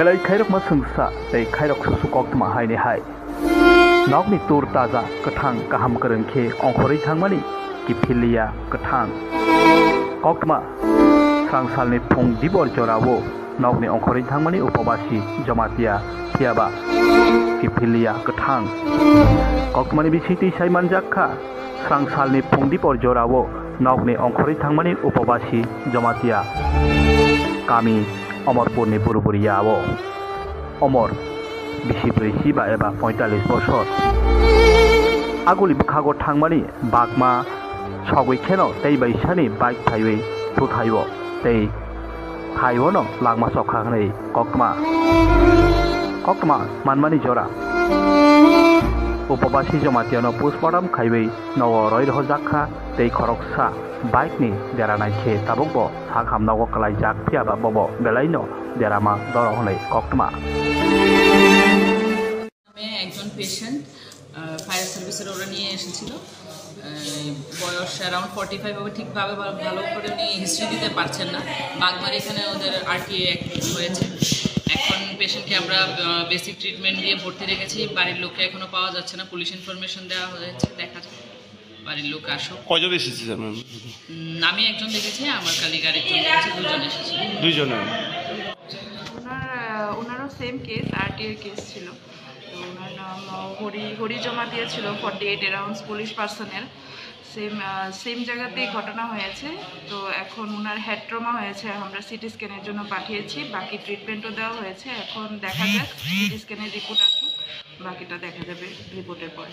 belai khairok ma sungsa tei khairok susu koktma haini hai nokni tur taja kathang kaham korongkhe ongkhoroi thangmani kiphilia kathang koktma srangsalni phung dibor jorao nokni ongkhoroi thangmani upabasi jamatia thiaba kiphilia kathang koktmani bisingti sai manjakha srangsalni phung dibor jorao nokni ongkhoroi thangmani upabasi jamatia kami অমরপুরনি বুরুবুরিয়াও অমর 24 एबा 45 বছর आगुलि बुखागो थांमानि बागमा सगै खेनो तै बैसानि bike फाइवे थुथाइबो तै हाइवनो लागमा सखानै कक्मा मानमानि जरा उपबासी जमातियानो postmortem खाइबै नव रय रह जाखा तै खरकसा bike नि देरानाय खे ताबकबो सा खामनागो कलाय जाखथियाबा बबो बेलाइनो देरामा दर हनै कक्मा আমি একজন পেশেন্ট ফায়ার সার্ভিসের ওরা নিয়ে এসেছিল বয়স অ্যারাউন্ড 45 হবে ঠিকভাবে ভালো করে উনি হিস্ট্রি দিতে পারছেন না বাগমার এখানে ওদের আরটিএ অ্যাক্টিভ হয়েছে এখন পেশেন্টকে আমরা বেসিক ট্রিটমেন্ট দিয়ে ভর্তি রেখেছি বাড়ির লোককে এখনো পাওয়া যাচ্ছে না পুলিশ ইনফরমেশন দেওয়া হয়েছে দেখা যাক বাড়ির লোক আসো কয়জন এসেছে জানেন আমি একজন দেখেছি আমার কালিগ আরেকজন দেখেছি দুজন এসেছে দুইজন ওনারও সেম কেস আরটিআর কেস ছিল তো ওনার নাম হরি জমা দিয়েছিল 48 অ্যারাউন্ডস পুলিশ পার্সনের সেম জায়গাতেই ঘটনা হয়েছে তো এখন ওনার হেড ট্রমা হয়েছে আমরা সিটি স্ক্যানের জন্য পাঠিয়েছি বাকি ট্রিটমেন্টও দেওয়া হয়েছে এখন দেখা যাক সিটি স্ক্যানের রিপোর্ট আসুক বাকিটা দেখা যাবে রিপোর্টের পরে